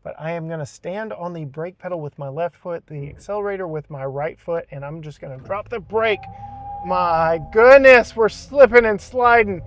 but I am gonna stand on the brake pedal with my left foot, the accelerator with my right foot, and I'm just gonna drop the brake. My goodness, we're slipping and sliding,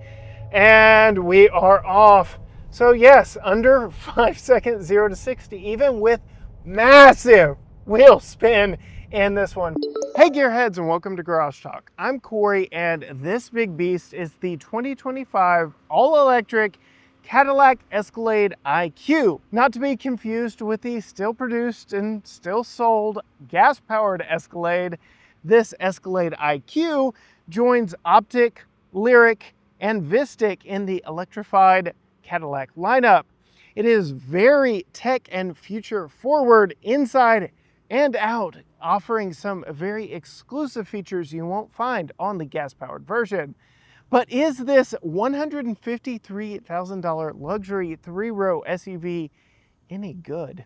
and we are off. So yes, under 5 seconds, 0 to 60, even with massive wheel spin in this one. Hey gearheads, and welcome to Garage Talk. I'm Corey, and this big beast is the 2025 all-electric Cadillac Escalade IQ. Not to be confused with the still produced and still sold gas-powered Escalade. This Escalade IQ joins Optic, Lyriq, and Vistic in the electrified Cadillac lineup. It is very tech and future forward inside and out, offering some very exclusive features you won't find on the gas-powered version. But is this $153,000 luxury 3-row SUV any good?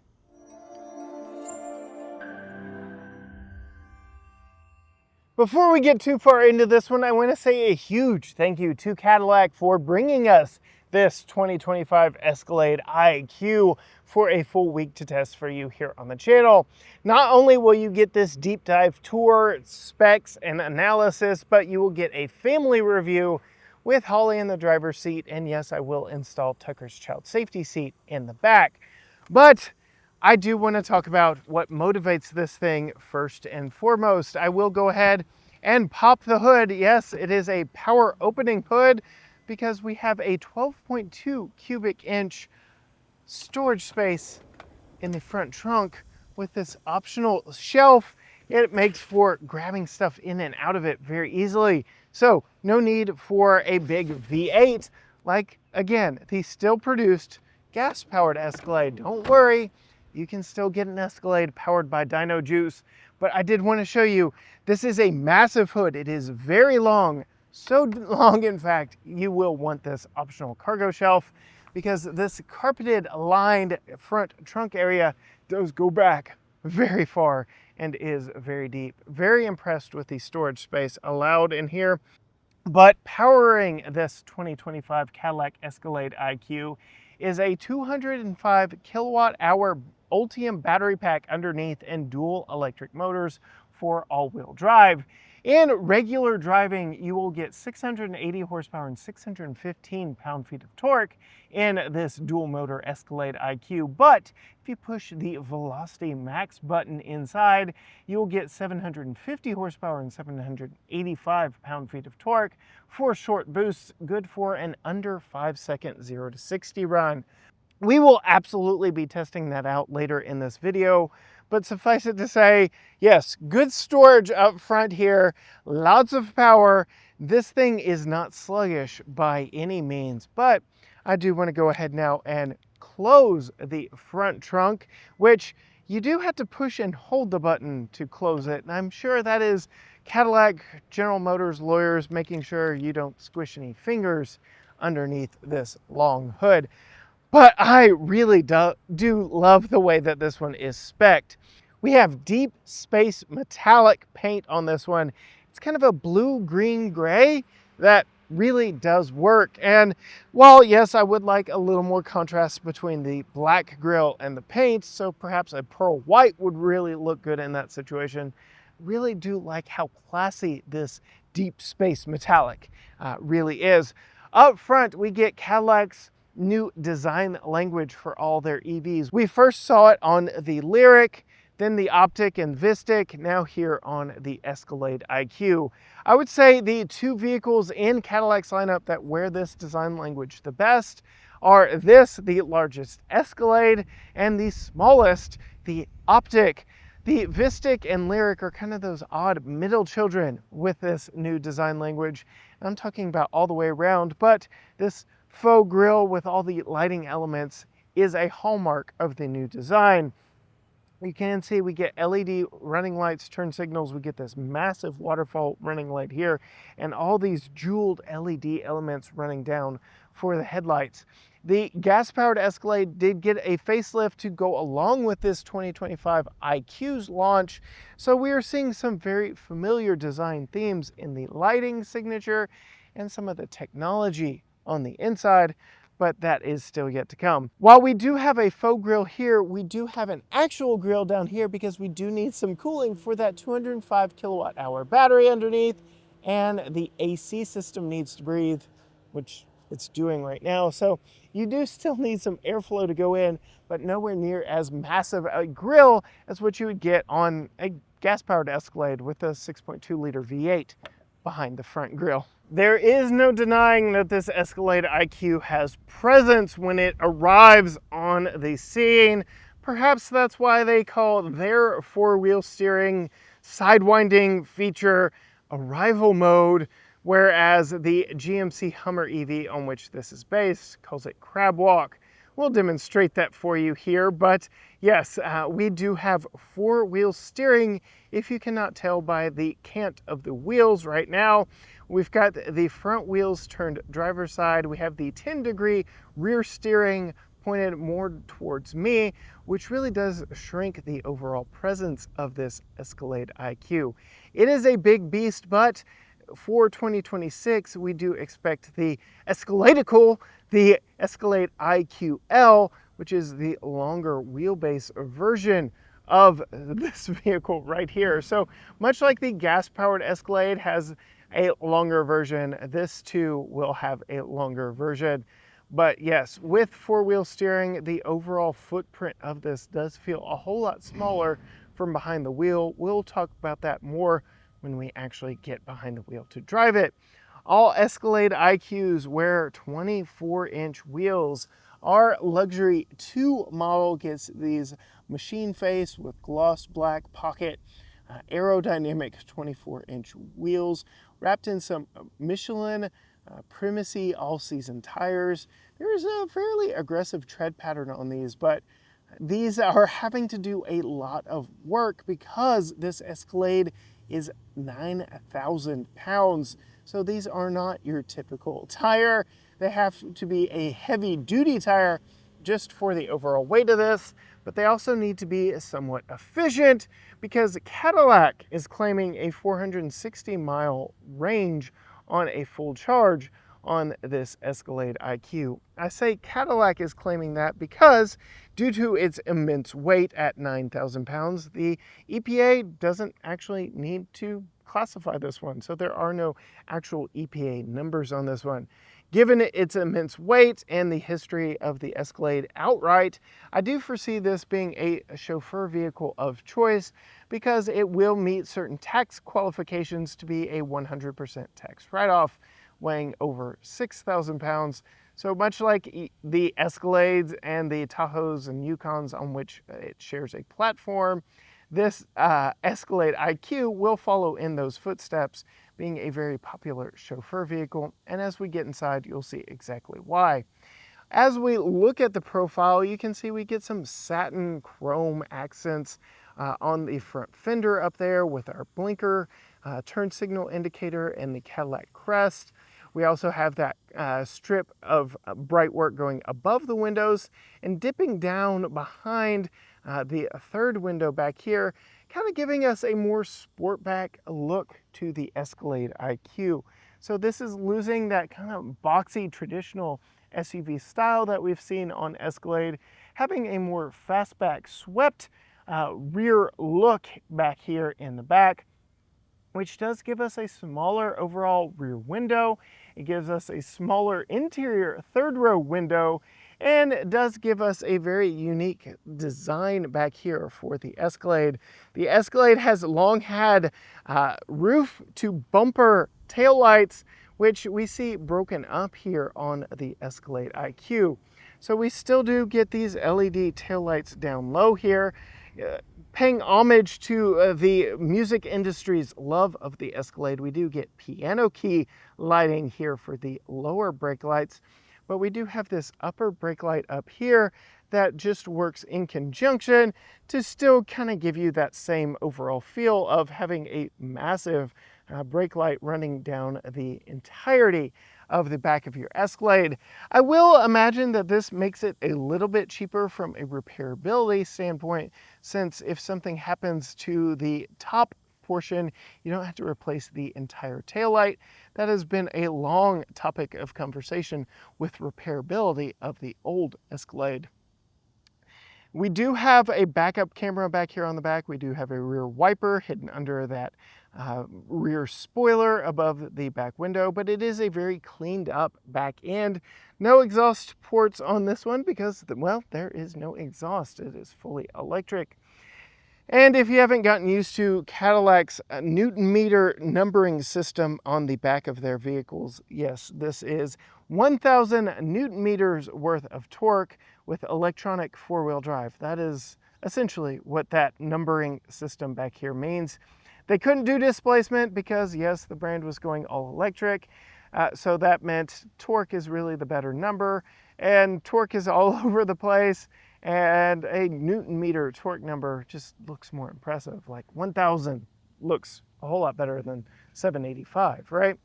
Before we get too far into this one, I want to say a huge thank you to Cadillac for bringing us this 2025 Escalade IQ for a full week to test for you here on the channel. Not only will you get this deep dive tour, specs, and analysis, but you will get a family review with Holly in the driver's seat, and yes, I will install Tucker's child safety seat in the back. But I do want to talk about what motivates this thing first and foremost. I will go ahead and pop the hood. Yes, it is a power opening hood because we have a 12.2 cubic inch storage space in the front trunk with this optional shelf. It makes for grabbing stuff in and out of it very easily. So no need for a big V8 like, again, the still produced gas powered Escalade. Don't worry, you can still get an Escalade powered by Dino Juice, but I did want to show you, this is a massive hood. It is very long, so long in fact, you will want this optional cargo shelf because this carpeted lined front trunk area does go back very far and is very deep. Very impressed with the storage space allowed in here. But powering this 2025 Cadillac Escalade IQ is a 205 kilowatt hour Ultium battery pack underneath and dual electric motors for all-wheel drive. In regular driving, you will get 680 horsepower and 615 pound-feet of torque in this dual motor Escalade IQ. But if you push the Velocity Max button inside, you will get 750 horsepower and 785 pound-feet of torque for short boosts, good for an under 5 second 0 to 60 run. We will absolutely be testing that out later in this video, but suffice it to say, yes, good storage up front here, lots of power. This thing is not sluggish by any means, but I do want to go ahead now and close the front trunk, which you do have to push and hold the button to close it. And I'm sure that is Cadillac General Motors lawyers making sure you don't squish any fingers underneath this long hood. But I really do love the way that this one is spec'd. We have deep space metallic paint on this one. It's kind of a blue, green, gray that really does work. And while, yes, I would like a little more contrast between the black grille and the paint, so perhaps a pearl white would really look good in that situation, really do like how classy this deep space metallic really is. Up front, we get Cadillac's new design language for all their EVs. We first saw it on the Lyriq, then the Optic and Vistic, now here on the Escalade IQ. I would say the two vehicles in Cadillac's lineup that wear this design language the best are this, the largest Escalade, and the smallest, the Optic. The Vistic and Lyriq are kind of those odd middle children with this new design language. I'm talking about all the way around, but this faux grille with all the lighting elements is a hallmark of the new design. You can see we get LED running lights, turn signals, we get this massive waterfall running light here, and all these jeweled LED elements running down for the headlights. The gas-powered Escalade did get a facelift to go along with this 2025 IQ's launch, so we are seeing some very familiar design themes in the lighting signature and some of the technology on the inside. but that is still yet to come. While we do have a faux grille here, we do have an actual grille down here because we do need some cooling for that 205 kilowatt hour battery underneath, and the AC system needs to breathe, which it's doing right now. So you do still need some airflow to go in, but nowhere near as massive a grille as what you would get on a gas-powered Escalade with a 6.2 liter V8 behind the front grille. There is no denying that this Escalade IQ has presence when it arrives on the scene. Perhaps that's why they call their four-wheel steering sidewinding feature arrival mode, whereas the GMC Hummer EV on which this is based calls it crab walk. We'll demonstrate that for you here, but yes, we do have four-wheel steering, if you cannot tell by the cant of the wheels right now. We've got the front wheels turned driver's side. We have the 10-degree rear steering pointed more towards me, which really does shrink the overall presence of this Escalade IQ. It is a big beast, but for 2026, we do expect the Escaladical, the Escalade IQL, which is the longer wheelbase version of this vehicle right here. So much like the gas-powered Escalade has a longer version, this too will have a longer version. But yes, with four-wheel steering, the overall footprint of this does feel a whole lot smaller from behind the wheel. We'll talk about that more when we actually get behind the wheel to drive it. All Escalade IQs wear 24-inch wheels. Our Luxury 2 model gets these machine face with gloss black pocket aerodynamic 24-inch wheels wrapped in some Michelin Primacy all-season tires. There is a fairly aggressive tread pattern on these, but these are having to do a lot of work because this Escalade is 9,000 pounds. So these are not your typical tire. They have to be a heavy duty tire just for the overall weight of this, but they also need to be somewhat efficient because Cadillac is claiming a 460-mile range on a full charge on this Escalade IQ. I say Cadillac is claiming that because due to its immense weight at 9,000 pounds, the EPA doesn't actually need to classify this one. So there are no actual EPA numbers on this one. Given its immense weight and the history of the Escalade outright, I do foresee this being a chauffeur vehicle of choice because it will meet certain tax qualifications to be a 100% tax write-off, weighing over 6,000 pounds. So much like the Escalades and the Tahoes and Yukons on which it shares a platform, this Escalade IQ will follow in those footsteps, being a very popular chauffeur vehicle. And as we get inside, you'll see exactly why. As we look at the profile, you can see we get some satin chrome accents on the front fender up there with our blinker, turn signal indicator, and the Cadillac crest. We also have that strip of bright work going above the windows and dipping down behind the third window back here, kind of giving us a more sportback look to the Escalade IQ. So this is losing that kind of boxy traditional SUV style that we've seen on Escalade, having a more fastback swept rear look back here in the back, which does give us a smaller overall rear window. It gives us a smaller interior third row window, and it does give us a very unique design back here for the Escalade. The Escalade has long had roof to bumper taillights, which we see broken up here on the Escalade IQ. So we still do get these LED taillights down low here, paying homage to the music industry's love of the Escalade. We do get piano key lighting here for the lower brake lights, but we do have this upper brake light up here that just works in conjunction to still kind of give you that same overall feel of having a massive brake light running down the entirety of the back of your Escalade. I will imagine that this makes it a little bit cheaper from a repairability standpoint, since if something happens to the top portion. You don't have to replace the entire taillight. That has been a long topic of conversation with repairability of the old Escalade. We do have a backup camera back here on the back. We do have a rear wiper hidden under that rear spoiler above the back window, but it is a very cleaned up back end. No exhaust ports on this one because, well, there is no exhaust. It is fully electric. And if you haven't gotten used to Cadillac's Newton meter numbering system on the back of their vehicles, yes, this is 1,000 Newton meters worth of torque with electronic four-wheel drive. That is essentially what that numbering system back here means. They couldn't do displacement because, yes, the brand was going all electric. So that meant torque is really the better number, and torque is all over the place. And a Newton meter torque number just looks more impressive. Like 1,000 looks a whole lot better than 785, right?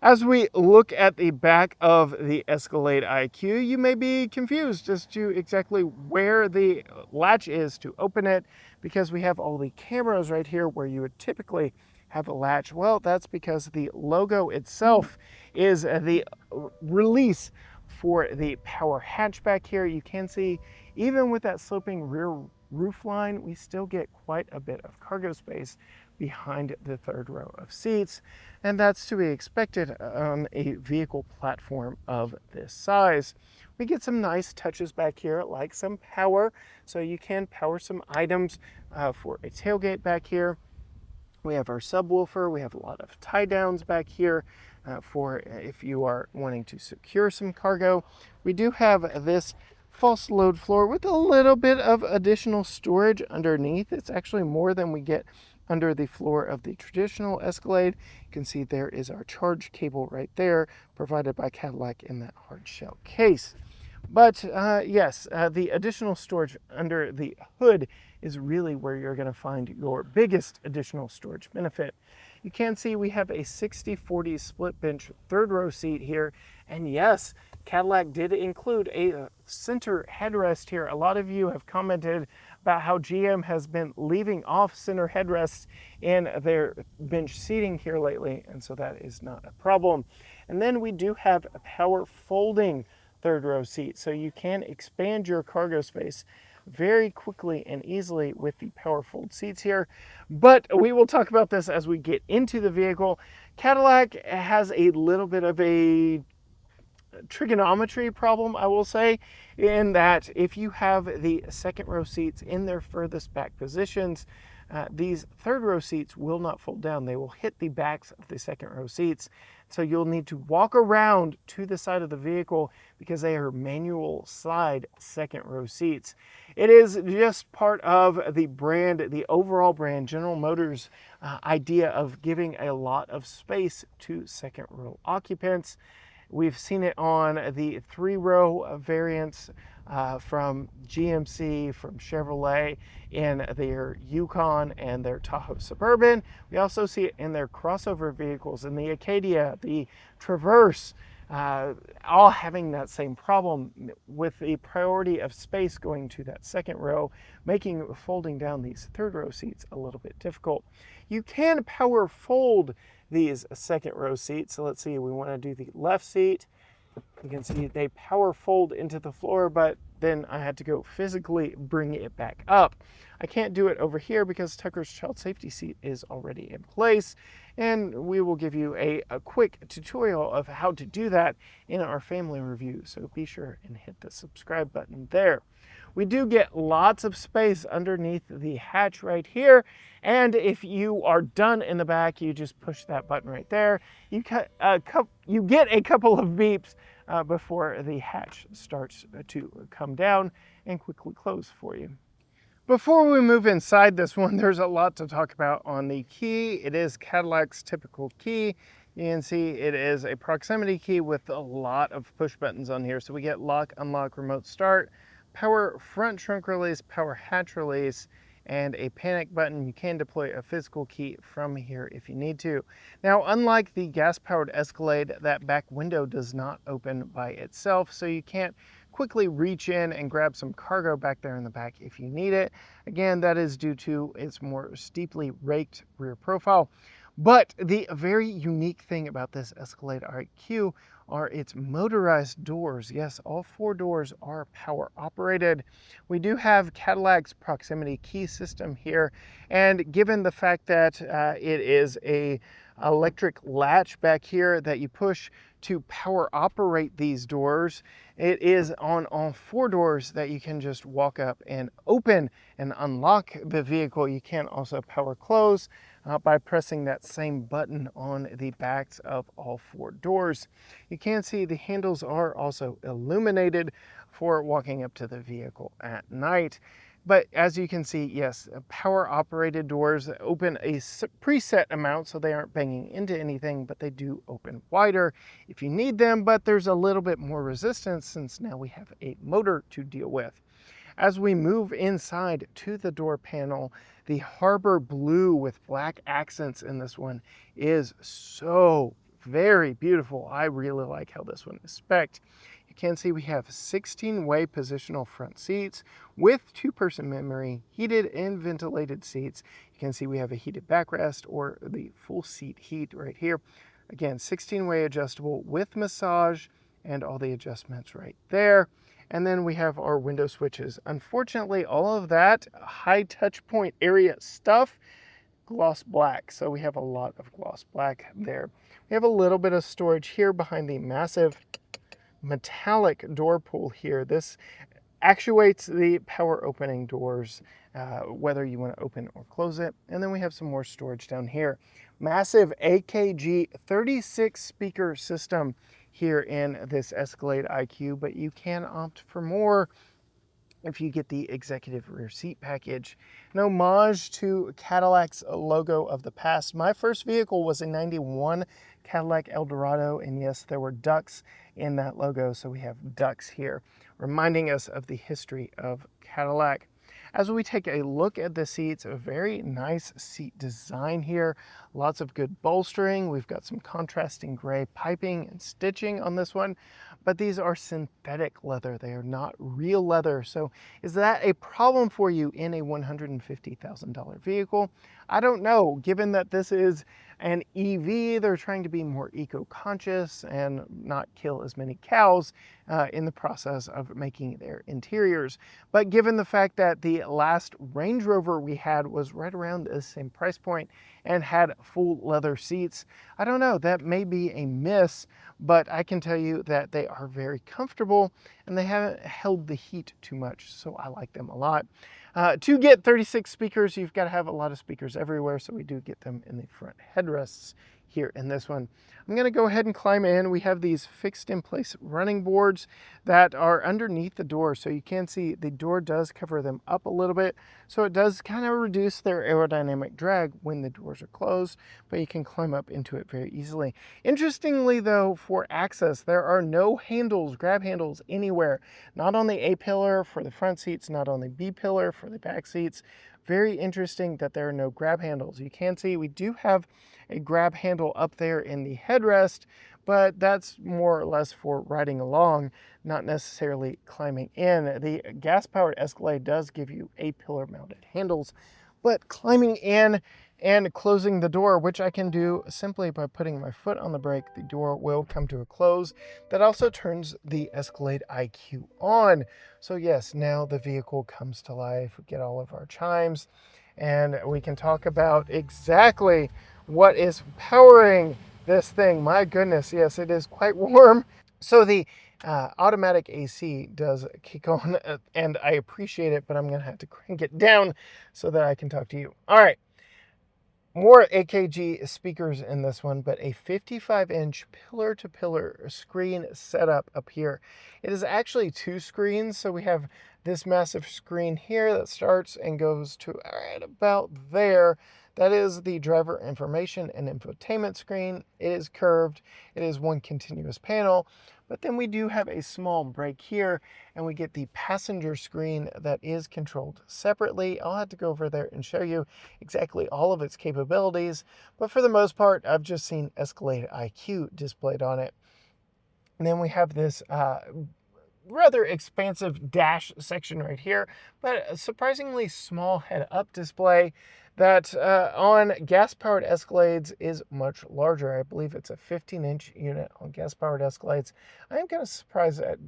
As we look at the back of the Escalade IQ, you may be confused as to exactly where the latch is to open it, because we have all the cameras right here where you would typically have a latch. Well, that's because the logo itself is the release for the power hatchback here. You can see, even with that sloping rear roof line, we still get quite a bit of cargo space behind the third row of seats, and that's to be expected on a vehicle platform of this size. We get some nice touches back here, like some power, so you can power some items for a tailgate back here. We have our subwoofer. We have a lot of tie downs back here for if you are wanting to secure some cargo. We do have this false load floor with a little bit of additional storage underneath. It's actually more than we get under the floor of the traditional Escalade. You can see there is our charge cable right there, provided by Cadillac in that hard shell case. But yes, the additional storage under the hood is really where you're going to find your biggest additional storage benefit. You can see we have a 60-40 split bench third row seat here. And yes, Cadillac did include a center headrest here. A lot of you have commented about how GM has been leaving off center headrests in their bench seating here lately, and so that is not a problem. And then we do have a power folding third row seat, so you can expand your cargo space very quickly and easily with the power fold seats here. But we will talk about this as we get into the vehicle. Cadillac has a little bit of a trigonometry problem, I will say, in that if you have the second row seats in their furthest back positions, these third row seats will not fold down. They will hit the backs of the second row seats. So you'll need to walk around to the side of the vehicle because they are manual slide second row seats. It is just part of the brand, the overall brand, General Motors' idea of giving a lot of space to second row occupants. We've seen it on the three-row variants from GMC, from Chevrolet in their Yukon and their Tahoe Suburban. We also see it in their crossover vehicles, in the Acadia, the Traverse, all having that same problem with the priority of space going to that second row, making folding down these third row seats a little bit difficult. You can power fold these second row seats. So let's see, we want to do the left seat. You can see they power fold into the floor, but then I had to go physically bring it back up. I can't do it over here because Tucker's child safety seat is already in place, and we will give you a quick tutorial of how to do that in our family review, so be sure and hit the subscribe button there. We do get lots of space underneath the hatch right here, and if you are done in the back, you just push that button right there. You get a couple of beeps before the hatch starts to come down and quickly close for you. Before we move inside this one, there's a lot to talk about on the key. It is Cadillac's typical key. You can see it is a proximity key with a lot of push buttons on here. So we get lock, unlock, remote start, power front trunk release, power hatch release, and a panic button. You can deploy a physical key from here if you need to. Now, unlike the gas-powered Escalade, that back window does not open by itself, so you can't quickly reach in and grab some cargo back there in the back if you need it. Again, that is due to its more steeply raked rear profile. But the very unique thing about this Escalade IQ are its motorized doors. Yes, all 4 doors are power operated. We do have Cadillac's proximity key system here, and given the fact that it is a electric latch back here that you push to power operate these doors, it is on all 4 doors that you can just walk up and open and unlock the vehicle. You can also power close by pressing that same button on the backs of all 4 doors. You can see the handles are also illuminated for walking up to the vehicle at night. But as you can see, yes, power operated doors open a preset amount, so they aren't banging into anything, but they do open wider if you need them. But there's a little bit more resistance since now we have a motor to deal with. As we move inside to the door panel, the Harbor Blue with black accents in this one is so very beautiful. I really like how this one is spec'd. You can see we have 16-way positional front seats with 2-person memory, heated and ventilated seats. You can see we have a heated backrest or the full seat heat right here. Again, 16-way adjustable with massage and all the adjustments right there. And then we have our window switches. Unfortunately, all of that high touch point area stuff, gloss black. So we have a lot of gloss black there. We have a little bit of storage here behind the massive metallic door pull here. This actuates the power opening doors, whether you want to open or close it. And then we have some more storage down here. Massive AKG 36 speaker system here in this Escalade IQ, but you can opt for more if you get the executive rear seat package. An homage to Cadillac's logo of the past. My first vehicle was a 91 Cadillac Eldorado, and yes, there were ducks in that logo, so we have ducks here, reminding us of the history of Cadillac. As we take a look at the seats, a very nice seat design here. Lots of good bolstering. We've got some contrasting gray piping and stitching on this one, but these are synthetic leather. They are not real leather. So is that a problem for you in a $150,000 vehicle? I don't know. Given that this is an EV, they're trying to be more eco-conscious and not kill as many cows in the process of making their interiors. But given the fact that the last Range Rover we had was right around the same price point and had full leather seats, I don't know, that may be a miss, but I can tell you that they are very comfortable and they haven't held the heat too much, so I like them a lot. To get 36 speakers, you've got to have a lot of speakers everywhere, so we do get them in the front headrests here in this one. I'm going to go ahead and climb in. We have these fixed in place running boards that are underneath the door, so you can see the door does cover them up a little bit, so it does kind of reduce their aerodynamic drag when the doors are closed, but you can climb up into it very easily. Interestingly though, for access, there are no handles, grab handles anywhere, not on the A pillar for the front seats, not on the B pillar for the back seats. Very interesting that there are no grab handles. You can see we do have a grab handle up there in the headrest, but that's more or less for riding along, not necessarily climbing in. The gas-powered Escalade does give you A-pillar mounted handles, but climbing in and closing the door, which I can do simply by putting my foot on the brake, the door will come to a close. That also turns the Escalade IQ on. So yes, now the vehicle comes to life. We get all of our chimes, and we can talk about exactly what is powering this thing. My goodness, yes, it is quite warm. So the automatic AC does kick on, and I appreciate it, but I'm going to have to crank it down so that I can talk to you. All right. More AKG speakers in this one, but a 55-inch pillar-to-pillar screen setup up here. It is actually 2 screens, so we have this massive screen here that starts and goes to right about there. That is the driver information and infotainment screen. It is curved. It is one continuous panel. But then we do have a small break here, and we get the passenger screen that is controlled separately. I'll have to go over there and show you exactly all of its capabilities, but for the most part, I've just seen Escalade IQ displayed on it. And then we have this rather expansive dash section right here, but a surprisingly small head-up display that on gas-powered Escalades is much larger. I believe it's a 15-inch unit on gas-powered Escalades. I am kind of surprised at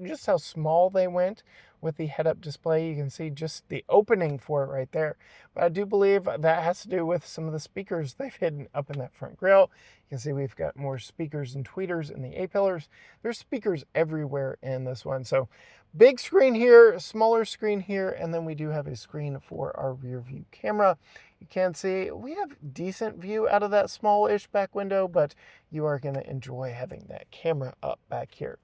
just how small they went with the head-up display. You can see just the opening for it right there. But I do believe that has to do with some of the speakers they've hidden up in that front grille. You can see we've got more speakers and tweeters in the A-pillars. There's speakers everywhere in this one. So big screen here, smaller screen here, and then we do have a screen for our rear view camera. You can see we have decent view out of that smallish back window, but you are going to enjoy having that camera up back here.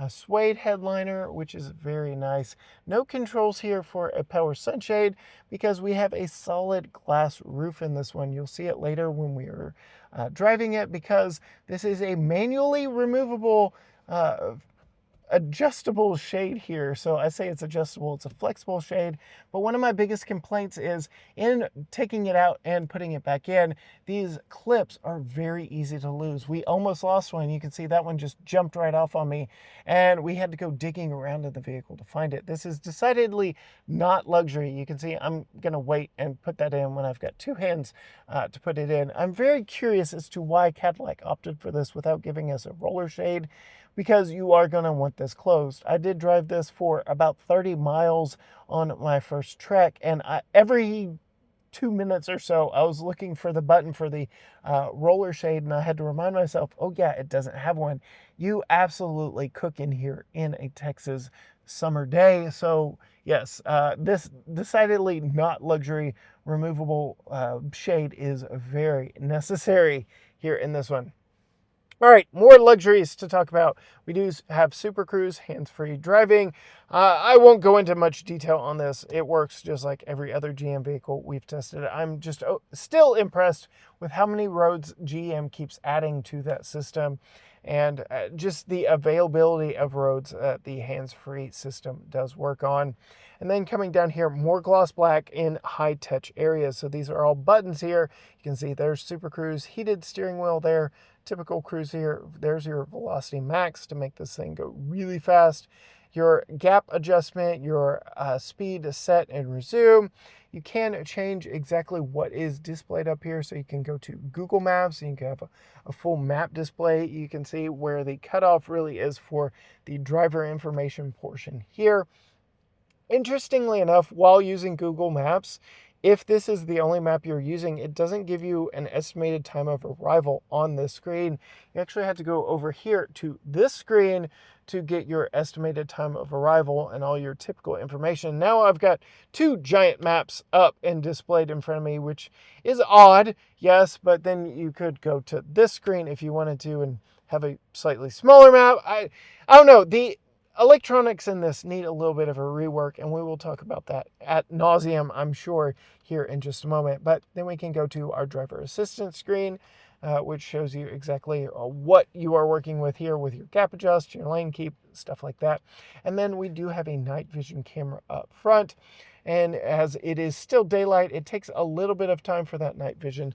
A suede headliner, which is very nice. No controls here for a power sunshade because we have a solid glass roof in this one. You'll see it later when we are driving it, because this is a manually removable adjustable shade here. So I say it's adjustable, it's a flexible shade. But one of my biggest complaints is in taking it out and putting it back in, these clips are very easy to lose. We almost lost one. You can see that one just jumped right off on me, and we had to go digging around in the vehicle to find it. This is decidedly not luxury. You can see I'm gonna wait and put that in when I've got two hands to put it in. I'm very curious as to why Cadillac opted for this without giving us a roller shade, because you are going to want this closed. I did drive this for about 30 miles on my first trek, and every 2 minutes or so, I was looking for the button for the roller shade, and I had to remind myself, oh yeah, it doesn't have one. You absolutely cook in here in a Texas summer day. So yes, this decidedly not luxury removable shade is very necessary here in this one. All right, more luxuries to talk about. We do have Super Cruise, hands-free driving. I won't go into much detail on this. It works just like every other GM vehicle we've tested. I'm just still impressed with how many roads GM keeps adding to that system, and just the availability of roads that the hands-free system does work on. And then coming down here, more gloss black in high touch areas. So these are all buttons here. You can see there's Super Cruise, heated steering wheel there, typical cruise here. There's your velocity max to make this thing go really fast. Your gap adjustment, your speed to set and resume. You can change exactly what is displayed up here. So you can go to Google Maps and you can have a full map display. You can see where the cutoff really is for the driver information portion here. Interestingly enough, while using Google Maps, if this is the only map you're using, it doesn't give you an estimated time of arrival on this screen. You actually have to go over here to this screen to get your estimated time of arrival and all your typical information. Now I've got two giant maps up and displayed in front of me, which is odd, yes, but then you could go to this screen if you wanted to and have a slightly smaller map. I don't know. The electronics in this need a little bit of a rework, and we will talk about that ad nauseum, I'm sure, here in just a moment. But then we can go to our driver assistance screen, which shows you exactly what you are working with here with your gap adjust, your lane keep, stuff like that. And then we do have a night vision camera up front. And as it is still daylight, it takes a little bit of time for that night vision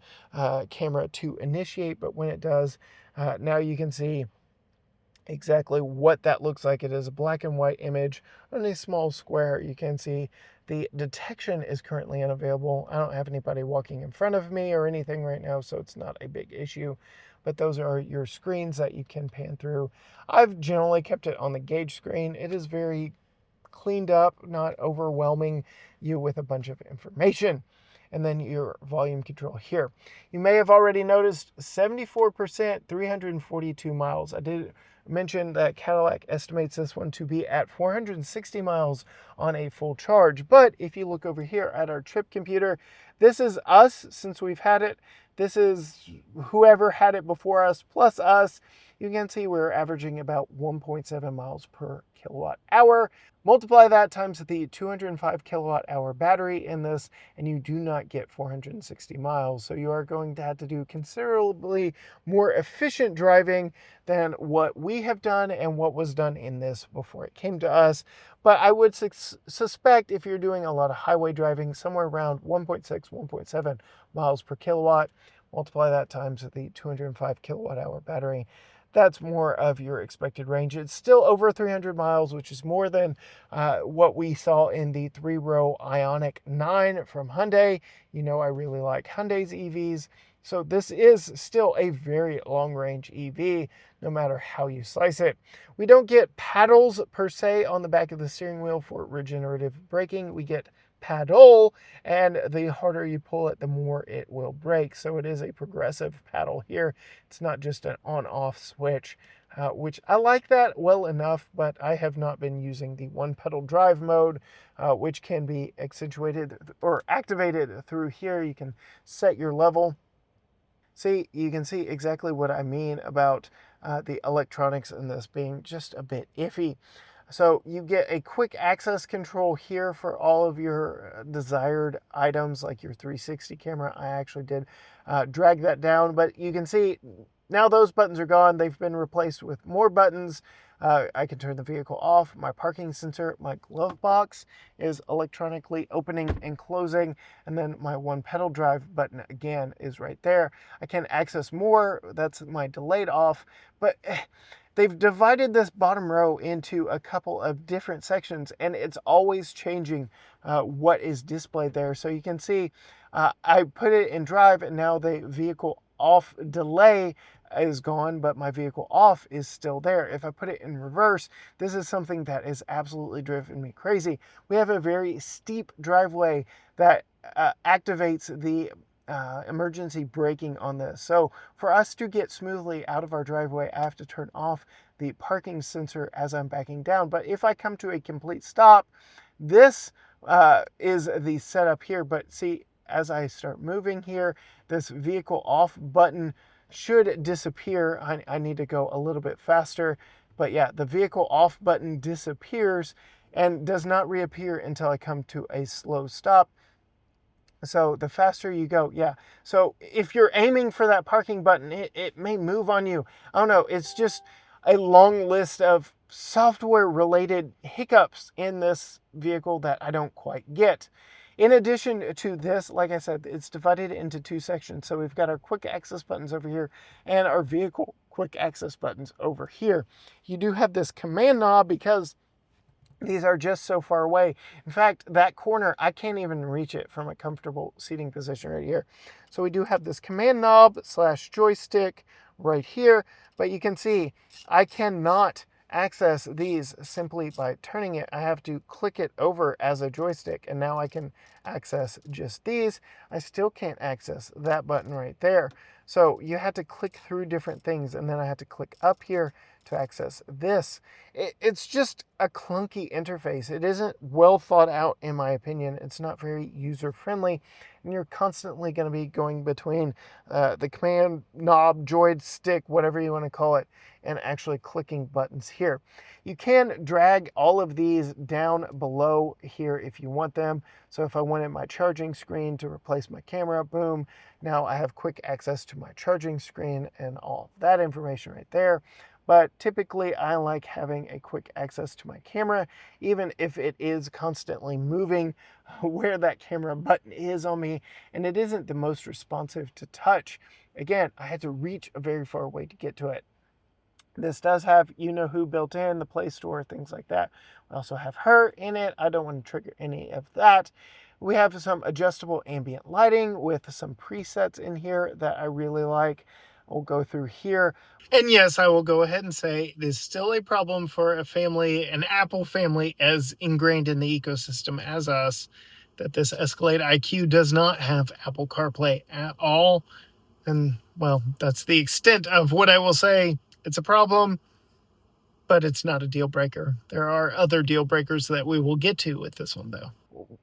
camera to initiate. But when it does, now you can see exactly what that looks like. It is a black and white image on a small square. You can see the detection is currently unavailable. I don't have anybody walking in front of me or anything right now, so it's not a big issue. But those are your screens that you can pan through. I've generally kept it on the gauge screen. It is very cleaned up, not overwhelming you with a bunch of information. And then your volume control here. You may have already noticed 74%, 342 miles. I did mention that Cadillac estimates this one to be at 460 miles on a full charge. But if you look over here at our trip computer, this is us since we've had it. This is whoever had it before us plus us. You can see we're averaging about 1.7 miles per kilowatt hour. Multiply that times the 205 kilowatt hour battery in this, and you do not get 460 miles. So you are going to have to do considerably more efficient driving than what we have done and what was done in this before it came to us. But I would suspect if you're doing a lot of highway driving, somewhere around 1.6, 1.7 miles per kilowatt, multiply that times the 205 kilowatt hour battery. that's more of your expected range. It's still over 300 miles, which is more than what we saw in the 3-row Ioniq 9 from Hyundai. You know, I really like Hyundai's EVs. So this is still a very long-range EV, no matter how you slice it. We don't get paddles per se on the back of the steering wheel for regenerative braking. We get paddle, and the harder you pull it, the more it will brake. So it is a progressive paddle here. It's not just an on-off switch, which I like that well enough, but I have not been using the one-pedal drive mode, which can be accentuated or activated through here. You can set your level. See, you can see exactly what I mean about the electronics in this being just a bit iffy. So you get a quick access control here for all of your desired items, like your 360 camera. I actually did drag that down, but you can see now those buttons are gone. They've been replaced with more buttons. I can turn the vehicle off. My parking sensor, my glove box is electronically opening and closing. And then my one pedal drive button again is right there. I can access more. That's my delayed off. But they've divided this bottom row into a couple of different sections, and it's always changing what is displayed there. So you can see I put it in drive, and now the vehicle off delay is gone, but my vehicle off is still there. If I put it in reverse, this is something that is absolutely driven me crazy. We have a very steep driveway that activates the emergency braking on this. So for us to get smoothly out of our driveway, I have to turn off the parking sensor as I'm backing down. But if I come to a complete stop, this is the setup here. But see, as I start moving here, this vehicle off button should disappear. I need to go a little bit faster. But yeah, the vehicle off button disappears and does not reappear until I come to a slow stop. So the faster you go, yeah. So if you're aiming for that parking button, it may move on you. I don't know. It's just a long list of software related hiccups in this vehicle that I don't quite get. In addition to this, like I said, it's divided into two sections. So we've got our quick access buttons over here and our vehicle quick access buttons over here. You do have this command knob because these are just so far away. In fact, that corner, I can't even reach it from a comfortable seating position right here. So we do have this command knob / joystick right here, but you can see I cannot access these simply by turning it. I have to click it over as a joystick, and now I can access just these. I still can't access that button right there. So you had to click through different things, and then I had to click up here to access this. It's just a clunky interface. It isn't well thought out, in my opinion. It's not very user friendly, and you're constantly going to be going between the command knob, joystick, whatever you want to call it, and actually clicking buttons here. You can drag all of these down below here if you want them. So if I wanted my charging screen to replace my camera, boom, now I have quick access to my charging screen and all that information right there. But typically I like having a quick access to my camera, even if it is constantly moving where that camera button is on me, and it isn't the most responsive to touch. Again, I had to reach a very far away to get to it. This does have you know who built in, the Play Store, things like that. We also have her in it. I don't want to trigger any of that. We have some adjustable ambient lighting with some presets in here that I really like. We'll go through here. And yes, I will go ahead and say it is still a problem for a family, an Apple family as ingrained in the ecosystem as us, that this Escalade IQ does not have Apple CarPlay at all. And well, that's the extent of what I will say. It's a problem, but it's not a deal breaker. There are other deal breakers that we will get to with this one, though.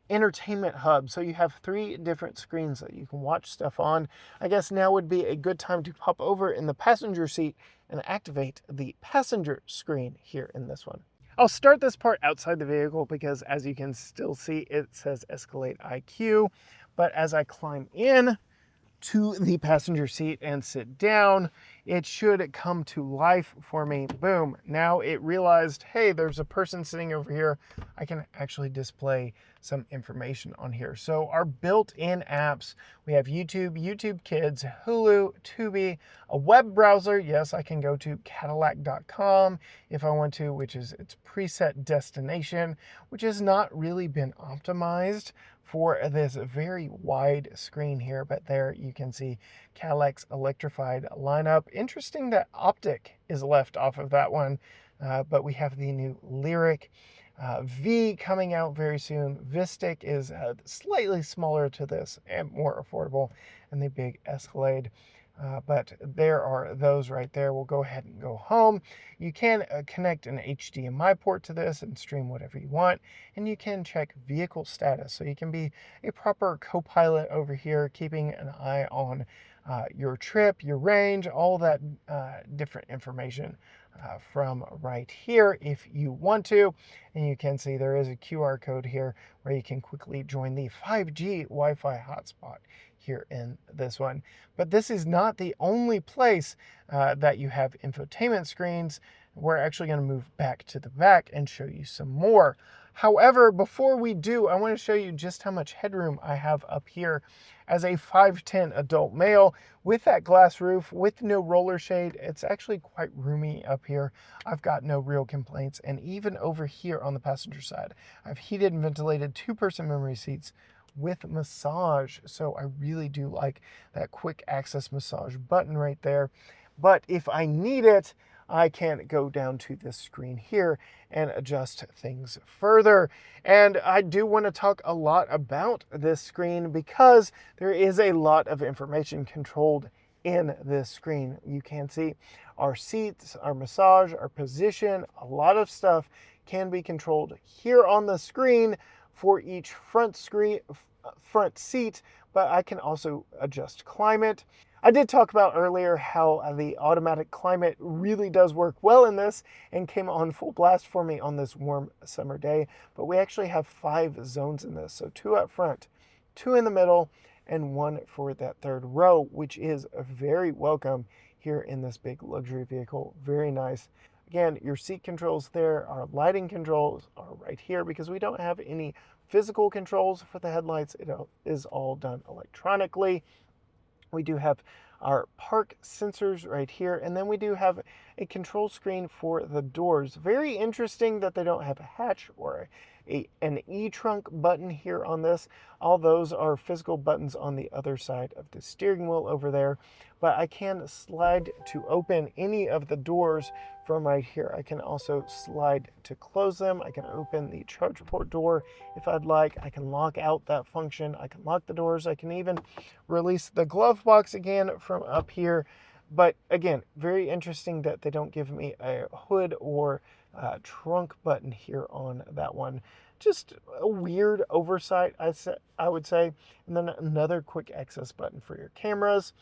Entertainment hub. So you have 3 different screens that you can watch stuff on. I guess now would be a good time to pop over in the passenger seat and activate the passenger screen here in this one. I'll start this part outside the vehicle because as you can still see, it says Escalade IQ. But as I climb in, to the passenger seat and sit down, it should come to life for me. Boom. Now it realized, hey, there's a person sitting over here. I can actually display some information on here. So our built-in apps, we have YouTube, YouTube Kids, Hulu, Tubi, a web browser. Yes, I can go to Cadillac.com if I want to, which is its preset destination, which has not really been optimized for this very wide screen here, but there you can see Cadillac's electrified lineup. Interesting that Optic is left off of that one, but we have the new Lyric. V coming out very soon. Vistic is slightly smaller to this and more affordable, and the big Escalade. But there are those right there. We'll go ahead and go home. You can connect an HDMI port to this and stream whatever you want. And you can check vehicle status. So you can be a proper co-pilot over here, keeping an eye on your trip, your range, all that different information from right here if you want to. And you can see there is a QR code here where you can quickly join the 5G Wi-Fi hotspot here in this one. But this is not the only place that you have infotainment screens. We're actually going to move back to the back and show you some more. However, before we do, I want to show you just how much headroom I have up here. As a 5'10" adult male with that glass roof, with no roller shade, it's actually quite roomy up here. I've got no real complaints. And even over here on the passenger side, I've heated and ventilated 2-person memory seats with massage. So I really do like that quick access massage button right there. But if I need it, I can go down to this screen here and adjust things further. And I do want to talk a lot about this screen because there is a lot of information controlled in this screen. You can see our seats, our massage, our position, a lot of stuff can be controlled here on the screen for each front seat, but I can also adjust climate. I did talk about earlier how the automatic climate really does work well in this and came on full blast for me on this warm summer day, but we actually have 5 zones in this. So 2 up front, 2 in the middle, and 1 for that third row, which is very welcome here in this big luxury vehicle. Very nice. Again, your seat controls there, our lighting controls are right here because we don't have any physical controls for the headlights. It is all done electronically. We do have our park sensors right here, and then we do have a control screen for the doors. Very interesting that they don't have a hatch or an e-trunk button here on this. All those are physical buttons on the other side of the steering wheel over there, but I can slide to open any of the doors from right here. I can also slide to close them. I can open the charge port door if I'd like. I can lock out that function. I can lock the doors. I can even release the glove box again from up here. But again, very interesting that they don't give me a hood or trunk button here on that one. Just a weird oversight, I would say. And then another quick access button for your cameras.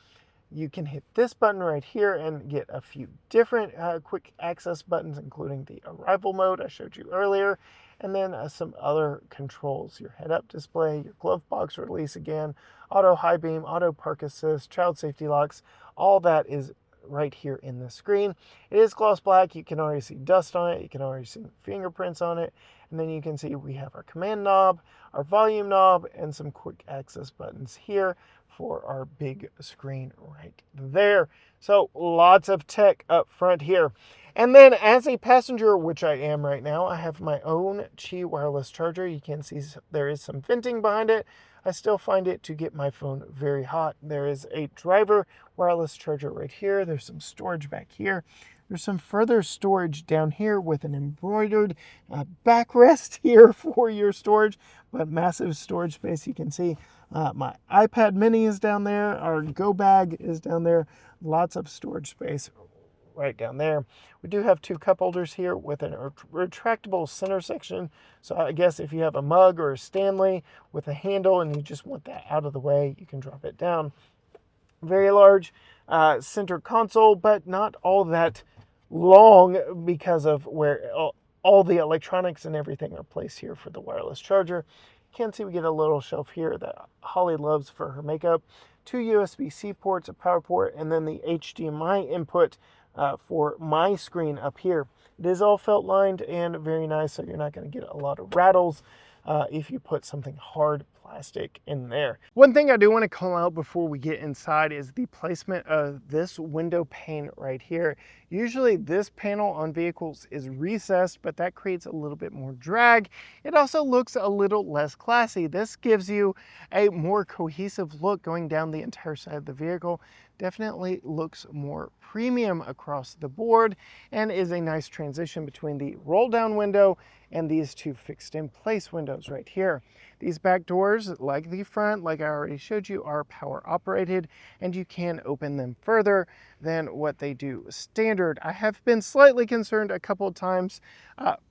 You can hit this button right here and get a few different quick access buttons, including the arrival mode I showed you earlier, and then some other controls. Your head-up display, your glove box release again, auto high beam, auto park assist, child safety locks, all that is right here in the screen. It is gloss black. You can already see dust on it. You can already see fingerprints on it. And then you can see we have our command knob, our volume knob, and some quick access buttons here for our big screen right there. So lots of tech up front here. And then as a passenger, which I am right now, I have my own Qi wireless charger. You can see there is some venting behind it. I still find it to get my phone very hot. There is a driver wireless charger right here. There's some storage back here. There's some further storage down here with an embroidered backrest here for your storage, but massive storage space. You can see my iPad mini is down there. Our Go bag is down there. Lots of storage space right down there. We do have 2 cup holders here with a retractable center section. So I guess if you have a mug or a Stanley with a handle and you just want that out of the way, you can drop it down. Very large center console, but not all that long because of where all the electronics and everything are placed here for the wireless charger. You can see we get a little shelf here that Holly loves for her makeup. two USB-C ports, a power port, and then the HDMI input for my screen up here. It is all felt lined and very nice, so you're not going to get a lot of rattles if you put something hard plastic in there. One thing I do want to call out before we get inside is the placement of this window pane right here. Usually this panel on vehicles is recessed, but that creates a little bit more drag. It also looks a little less classy. This gives you a more cohesive look going down the entire side of the vehicle. Definitely looks more premium across the board and is a nice transition between the roll down window and these two fixed in place windows right here. These back doors, like the front, like I already showed you, are power operated, and you can open them further than what they do standard. I have been slightly concerned a couple of times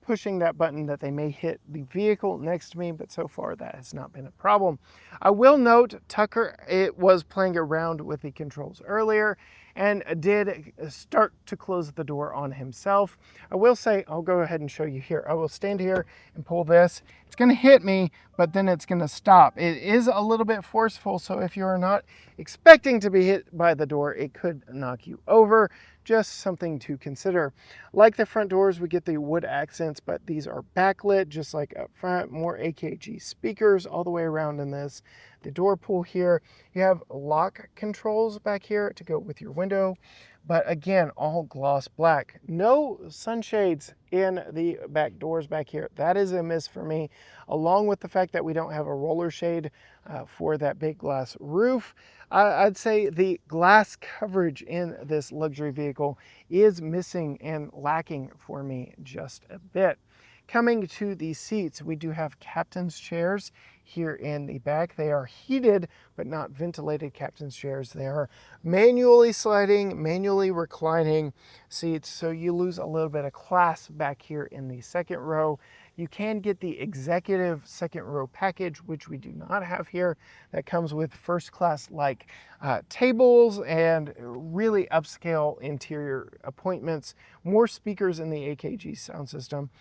pushing that button that they may hit the vehicle next to me, but so far that has not been a problem. I will note Tucker was playing around with the controls earlier and did start to close the door on himself. I will say, I'll go ahead and show you here. I will stand here and pull this. It's going to hit me, but then it's going to stop. It is a little bit forceful, so if you're not expecting to be hit by the door, it could knock you over. Just something to consider. Like the front doors, we get the wood accents, but these are backlit, just like up front. More AKG speakers all the way around in this. The door pull here, you have lock controls back here to go with your window, but again, all gloss black. No sunshades in the back doors back here. That is a miss for me, along with the fact that we don't have a roller shade for that big glass roof. I'd say the glass coverage in this luxury vehicle is missing and lacking for me just a bit. Coming to the seats, we do have captain's chairs here in the back. They are heated, but not ventilated captain's chairs. They are manually sliding, manually reclining seats, so you lose a little bit of class back here in the second row. You can get the executive second row package, which we do not have here. That comes with first class like tables and really upscale interior appointments, more speakers in the AKG sound system.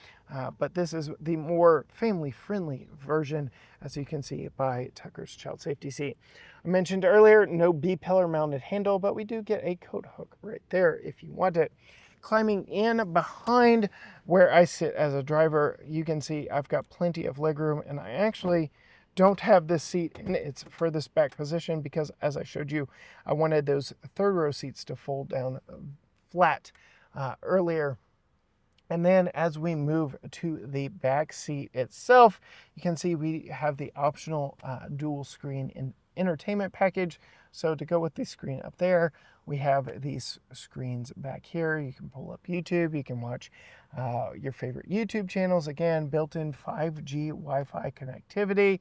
But this is the more family-friendly version, as you can see by Tucker's child safety seat. I mentioned earlier, no B-pillar mounted handle, but we do get a coat hook right there if you want it. Climbing in behind where I sit as a driver, you can see I've got plenty of legroom, and I actually don't have this seat in its furthest back position because, as I showed you, I wanted those third row seats to fold down flat earlier. And then as we move to the back seat itself, you can see we have the optional dual screen entertainment package. So to go with the screen up there, we have these screens back here. You can pull up YouTube. You can watch your favorite YouTube channels. Again, built-in 5G Wi-Fi connectivity.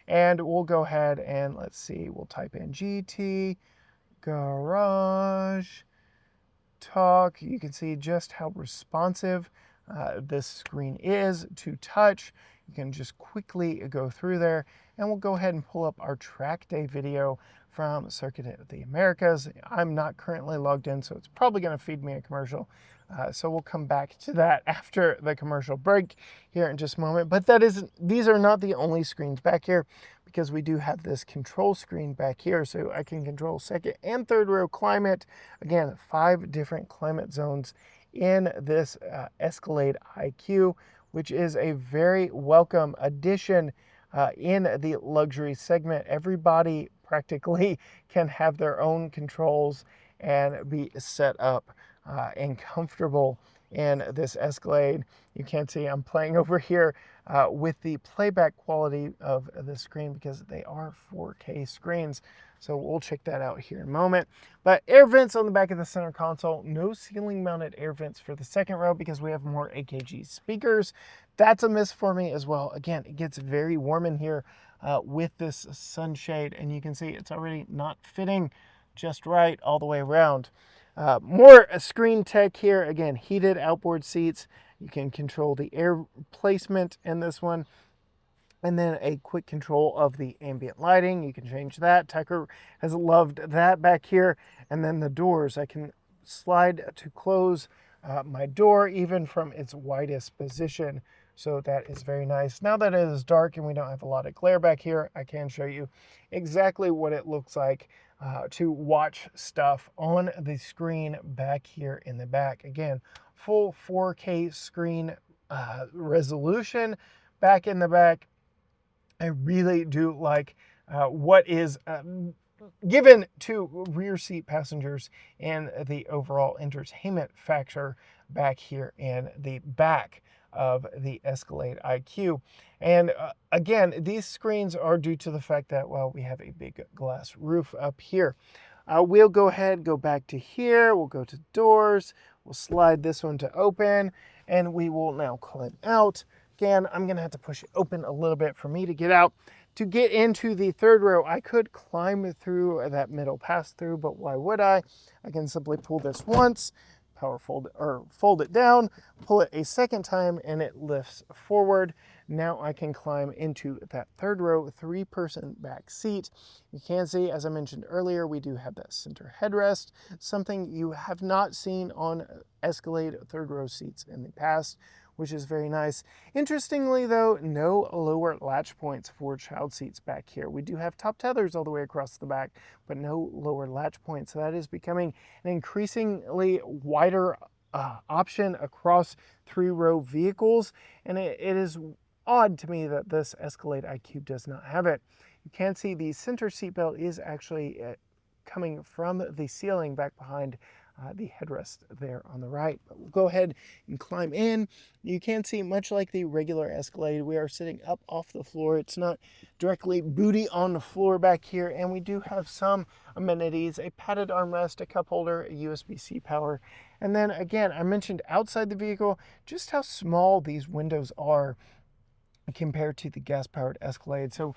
And we'll go ahead and let's see, we'll type in GT, Garage, Talk. You can see just how responsive this screen is to touch. You can just quickly go through there, and we'll go ahead and pull up our track day video from Circuit of the Americas. I'm not currently logged in, so it's probably going to feed me a commercial. So we'll come back to that after the commercial break here in just a moment. But these are not the only screens back here, because we do have this control screen back here, so I can control second and third row climate. Again, 5 different climate zones in this Escalade IQ, which is a very welcome addition in the luxury segment. Everybody practically can have their own controls and be set up and comfortable in this Escalade. You can see I'm playing over here with the playback quality of the screen because they are 4K screens. So we'll check that out here in a moment. But air vents on the back of the center console. No ceiling mounted air vents for the second row because we have more AKG speakers. That's a miss for me as well. Again, it gets very warm in here with this sunshade, and you can see it's already not fitting just right all the way around. More screen tech here. Again, heated outboard seats. You can control the air placement in this one. And then a quick control of the ambient lighting. You can change that. Tucker has loved that back here. And then the doors. I can slide to close my door even from its widest position. So that is very nice. Now that it is dark and we don't have a lot of glare back here, I can show you exactly what it looks like to watch stuff on the screen back here in the back. Again, full 4K screen resolution back in the back. I really do like what is given to rear seat passengers and the overall entertainment factor back here in the back of the Escalade IQ. And again, these screens are due to the fact that, well, we have a big glass roof up here. We'll go ahead, go back to here. We'll go to doors. We'll slide this one to open, and we will now climb out. Again, I'm going to have to push it open a little bit for me to get out. To get into the third row, I could climb through that middle pass-through, but why would I? I can simply pull this once, fold it down, pull it a second time, and it lifts forward. Now I can climb into that third row, 3-person back seat. You can see, as I mentioned earlier, we do have that center headrest, something you have not seen on Escalade third row seats in the past, which is very nice. Interestingly though, no lower latch points for child seats back here. We do have top tethers all the way across the back, but no lower latch points. So that is becoming an increasingly wider option across 3-row vehicles, and it is odd to me that this Escalade IQ does not have it. You can see the center seatbelt is actually coming from the ceiling back behind the headrest there on the right. But we'll go ahead and climb in. You can see, much like the regular Escalade, we are sitting up off the floor. It's not directly booty on the floor back here, and we do have some amenities: a padded armrest, a cup holder, a USB-C power. And then again, I mentioned outside the vehicle just how small these windows are compared to the gas-powered Escalade. So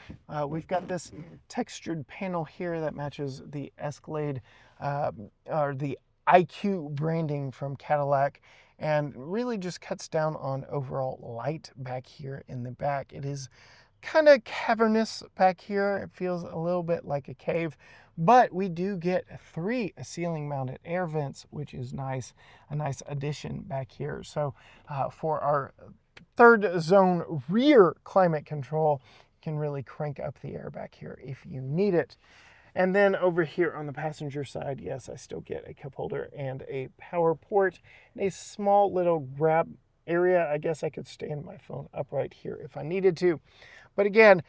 we've got this textured panel here that matches the Escalade or the IQ branding from Cadillac, and really just cuts down on overall light back here in the back. It is kind of cavernous back here. It feels a little bit like a cave, but we do get 3 ceiling mounted air vents, which is nice, a nice addition back here. So for our third zone rear climate control, you can really crank up the air back here if you need it. And then over here on the passenger side, yes, I still get a cup holder and a power port and a small little grab area. I guess I could stand my phone upright here if I needed to. But again,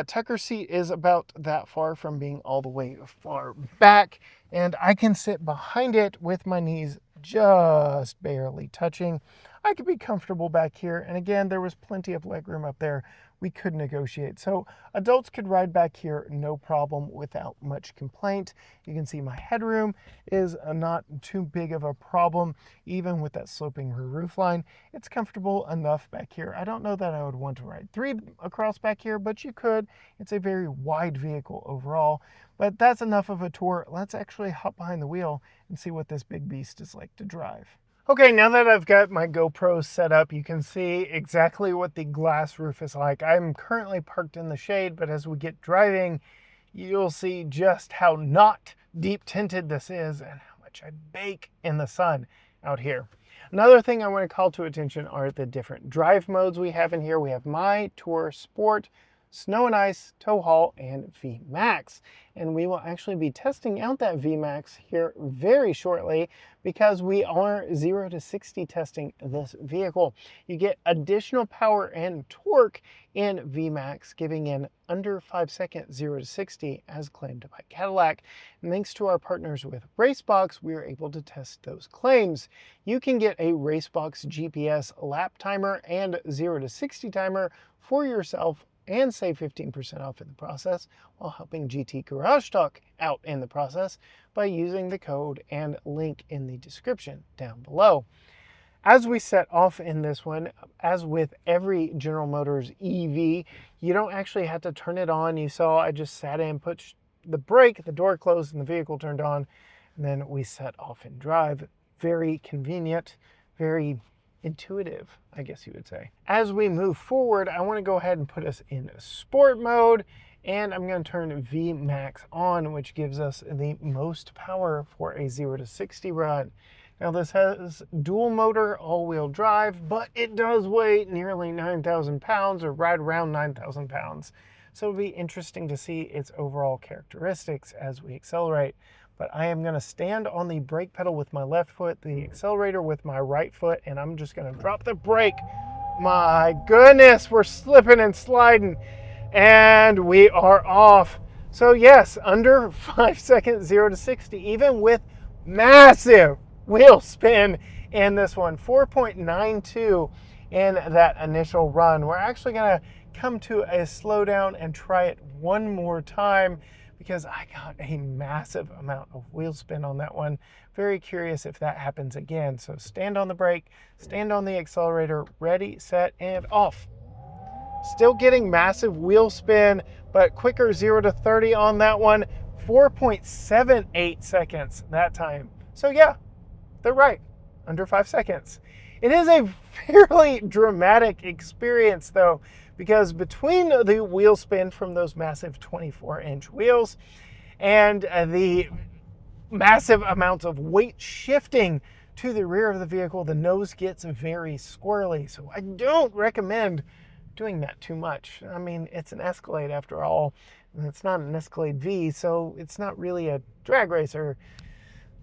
Tucker seat is about that far from being all the way far back, and I can sit behind it with my knees just barely touching. I could be comfortable back here, and again, there was plenty of legroom up there. We could negotiate. So adults could ride back here no problem without much complaint. You can see my headroom is not too big of a problem, even with that sloping rear roof line. It's comfortable enough back here. I don't know that I would want to ride 3 across back here, but you could. It's a very wide vehicle overall, but that's enough of a tour. Let's actually hop behind the wheel and see what this big beast is like to drive. Okay, now that I've got my GoPro set up, you can see exactly what the glass roof is like. I'm currently parked in the shade, but as we get driving, you'll see just how not deep tinted this is and how much I bake in the sun out here. Another thing I want to call to attention are the different drive modes we have in here. We have My, Tour, Sport, Snow and Ice, Tow Haul, and VMAX. And we will actually be testing out that VMAX here very shortly because we are 0 to 60 testing this vehicle. You get additional power and torque in VMAX, giving in under 5 seconds 0 to 60 as claimed by Cadillac. And thanks to our partners with RaceBox, we are able to test those claims. You can get a RaceBox GPS lap timer and 0 to 60 timer for yourself and save 15% off in the process while helping GT Garage Talk out in the process by using the code and link in the description down below. As we set off in this one, as with every General Motors EV, you don't actually have to turn it on. You saw I just sat in, pushed the brake, the door closed, and the vehicle turned on, and then we set off and drive. Very convenient, very intuitive, I guess you would say. As we move forward, I want to go ahead and put us in sport mode, and I'm going to turn VMAX on, which gives us the most power for a 0 to 60 run. Now this has dual motor all-wheel drive, but it does weigh nearly 9,000 pounds or right around 9,000 pounds. So it'll be interesting to see its overall characteristics as we accelerate. But I am going to stand on the brake pedal with my left foot, the accelerator with my right foot, and I'm just going to drop the brake. My goodness, we're slipping and sliding, and we are off. So yes, under 5 seconds, 0 to 60, even with massive wheel spin in this one, 4.92 in that initial run. We're actually going to come to a slowdown and try it one more time because I got a massive amount of wheel spin on that one. Very curious if that happens again. So stand on the brake, stand on the accelerator, ready, set, and off. Still getting massive wheel spin, but quicker 0 to 30 on that one. 4.78 seconds that time. So yeah, they're right, under 5 seconds. It is a fairly dramatic experience though, because between the wheel spin from those massive 24-inch wheels and the massive amounts of weight shifting to the rear of the vehicle, the nose gets very squirrely. So I don't recommend doing that too much. I mean, it's an Escalade after all, and it's not an Escalade V, so it's not really a drag racer.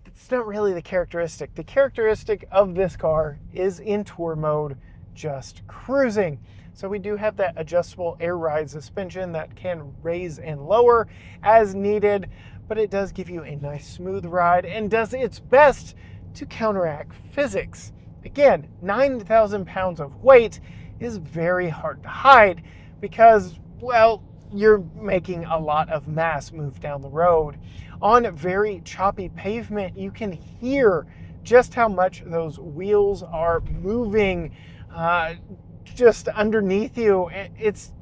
It's not really the characteristic. The characteristic of this car is in tour mode, just cruising. So we do have that adjustable air ride suspension that can raise and lower as needed, but it does give you a nice smooth ride and does its best to counteract physics. Again, 9,000 pounds of weight is very hard to hide because, well, you're making a lot of mass move down the road. On very choppy pavement, you can hear just how much those wheels are moving just underneath you. It's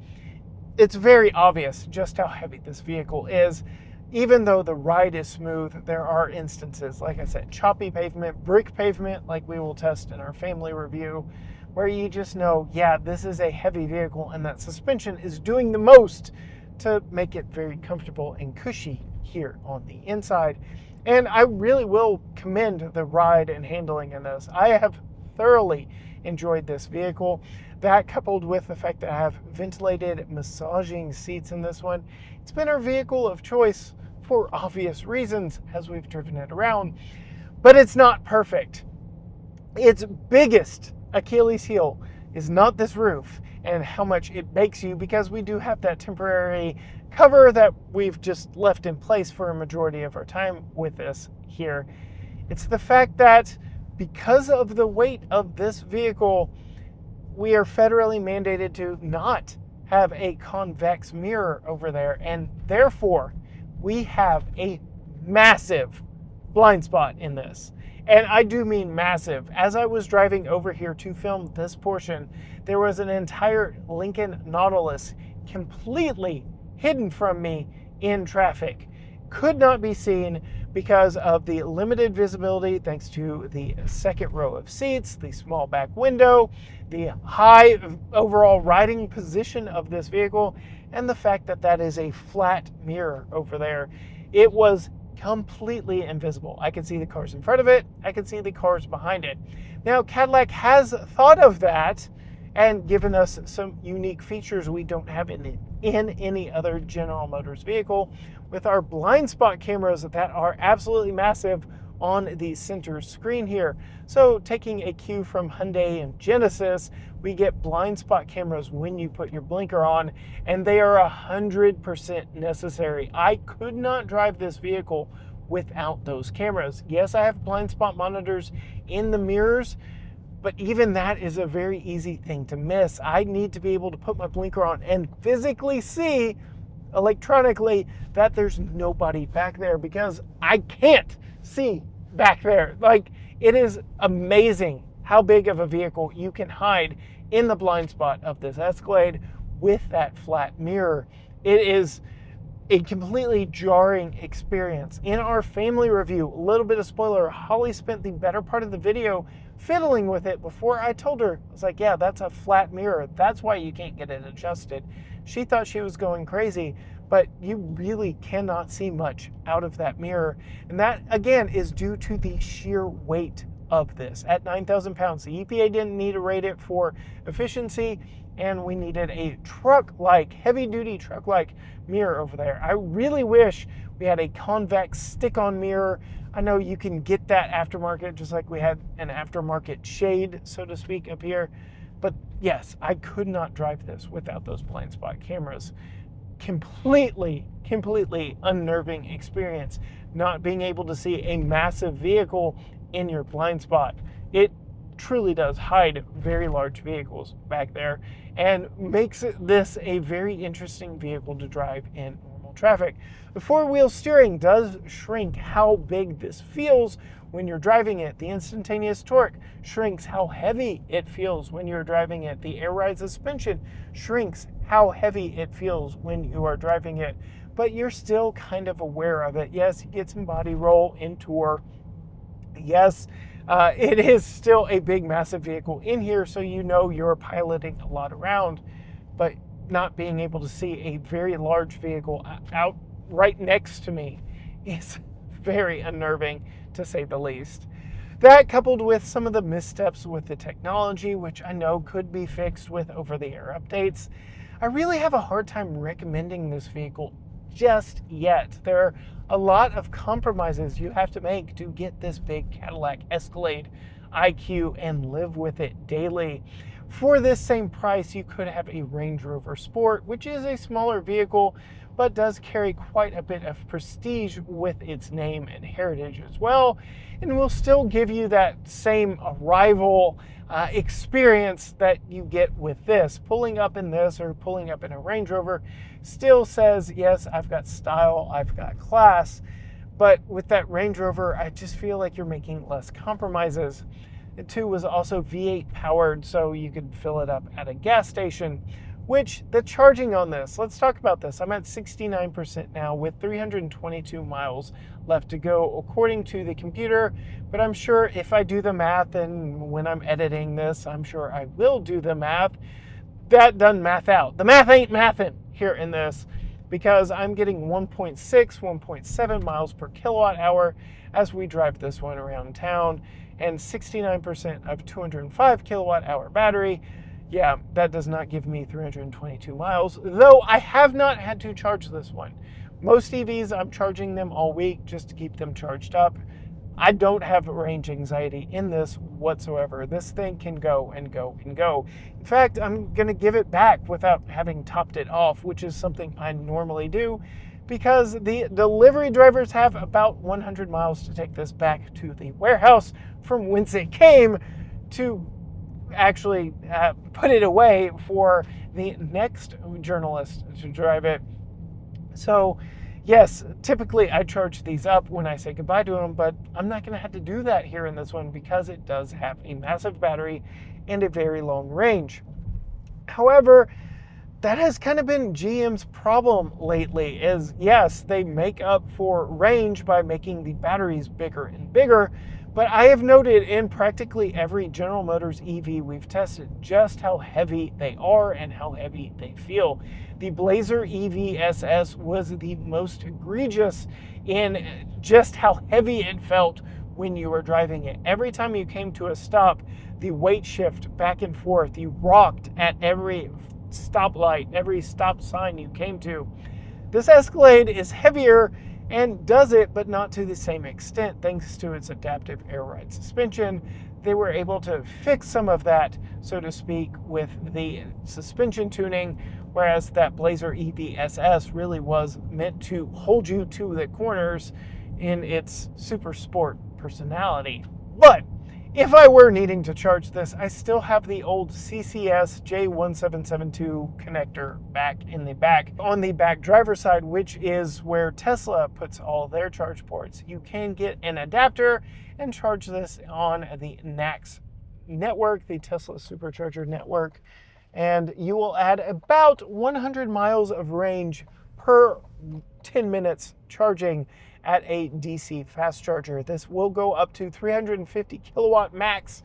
very obvious just how heavy this vehicle is. Even though the ride is smooth, there are instances, like I said, choppy pavement, brick pavement, like we will test in our family review, where you just know, yeah, this is a heavy vehicle and that suspension is doing the most to make it very comfortable and cushy here on the inside. And I really will commend the ride and handling in this. I have thoroughly enjoyed this vehicle. That coupled with the fact that I have ventilated massaging seats in this one, it's been our vehicle of choice for obvious reasons as we've driven it around, but it's not perfect. Its biggest Achilles heel is not this roof and how much it bakes you, because we do have that temporary cover that we've just left in place for a majority of our time with this here. It's the fact that because of the weight of this vehicle, we are federally mandated to not have a convex mirror over there, and therefore we have a massive blind spot in this. And I do mean massive. As I was driving over here to film this portion, there was an entire Lincoln Nautilus completely hidden from me in traffic. Could not be seen because of the limited visibility thanks to the second row of seats, the small back window, the high overall riding position of this vehicle, and the fact that that is a flat mirror over there. It was completely invisible. I could see the cars in front of it. I could see the cars behind it. Now, Cadillac has thought of that and given us some unique features we don't have in any other General Motors vehicle, with our blind spot cameras that are absolutely massive on the center screen here. So taking a cue from Hyundai and Genesis, we get blind spot cameras when you put your blinker on, and they are 100% necessary. I could not drive this vehicle without those cameras. Yes, I have blind spot monitors in the mirrors, but even that is a very easy thing to miss. I need to be able to put my blinker on and physically see electronically that there's nobody back there, because I can't see back there. Like, it is amazing how big of a vehicle you can hide in the blind spot of this Escalade with that flat mirror. It is a completely jarring experience. In our family review, a little bit of spoiler, Holly spent the better part of the video fiddling with it before I told her. I was like, yeah, that's a flat mirror. That's why you can't get it adjusted. She thought she was going crazy, but you really cannot see much out of that mirror. And that, again, is due to the sheer weight of this. At 9,000 pounds, the EPA didn't need to rate it for efficiency, and we needed a truck-like, heavy-duty truck-like mirror over there. I really wish we had a convex stick-on mirror. I know you can get that aftermarket, just like we had an aftermarket shade, so to speak, up here. But yes, I could not drive this without those blind spot cameras. Completely unnerving experience, not being able to see a massive vehicle in your blind spot. It truly does hide very large vehicles back there and makes this a very interesting vehicle to drive in normal traffic. The four-wheel steering does shrink how big this feels when you're driving it. The instantaneous torque shrinks how heavy it feels when you're driving it. The air ride suspension shrinks how heavy it feels when you are driving it, but you're still kind of aware of it. Yes, you get some body roll in Tour. Yes, it is still a big, massive vehicle in here, so you know you're piloting a lot around, but not being able to see a very large vehicle out right next to me is very unnerving, to say the least. That, coupled with some of the missteps with the technology, which I know could be fixed with over-the-air updates, I really have a hard time recommending this vehicle just yet. There are a lot of compromises you have to make to get this big Cadillac Escalade IQ and live with it daily. For this same price, you could have a Range Rover Sport, which is a smaller vehicle, but does carry quite a bit of prestige with its name and heritage as well, and will still give you that same arrival experience that you get with this. Pulling up in this or pulling up in a Range Rover still says, yes, I've got style, I've got class, but with that Range Rover, I just feel like you're making less compromises. It too was also V8 powered, so you could fill it up at a gas station, which the charging on this, let's talk about this. I'm at 69% now with 322 miles left to go according to the computer, but I'm sure if I do the math, and when I'm editing this, I'm sure I will do the math, that doesn't math out. The math ain't mathin' here in this, because I'm getting 1.6, 1.7 miles per kilowatt hour as we drive this one around town, and 69% of 205 kilowatt hour battery. Yeah, that does not give me 322 miles, though I have not had to charge this one. Most EVs, I'm charging them all week just to keep them charged up. I don't have range anxiety in this whatsoever. This thing can go and go and go. In fact, I'm going to give it back without having topped it off, which is something I normally do, because the delivery drivers have about 100 miles to take this back to the warehouse from whence it came to actually put it away for the next journalist to drive it. So yes, typically I charge these up when I say goodbye to them, but I'm not going to have to do that here in this one because it does have a massive battery and a very long range. However, that has kind of been GM's problem lately, is yes, they make up for range by making the batteries bigger and bigger, but I have noted in practically every General Motors EV we've tested just how heavy they are and how heavy they feel. The Blazer EV SS was the most egregious in just how heavy it felt when you were driving it. Every time you came to a stop, the weight shift back and forth, you rocked at every stoplight, every stop sign you came to. This Escalade is heavier and does it, but not to the same extent, thanks to its adaptive air ride suspension. They were able to fix some of that, so to speak, with the suspension tuning, whereas that Blazer EV SS really was meant to hold you to the corners in its super sport personality. But if I were needing to charge this, I still have the old CCS J1772 connector back in the back. On the back driver's side, which is where Tesla puts all their charge ports, you can get an adapter and charge this on the NACS network, the Tesla Supercharger network, and you will add about 100 miles of range per 10 minutes charging at a DC fast charger. This will go up to 350 kilowatt max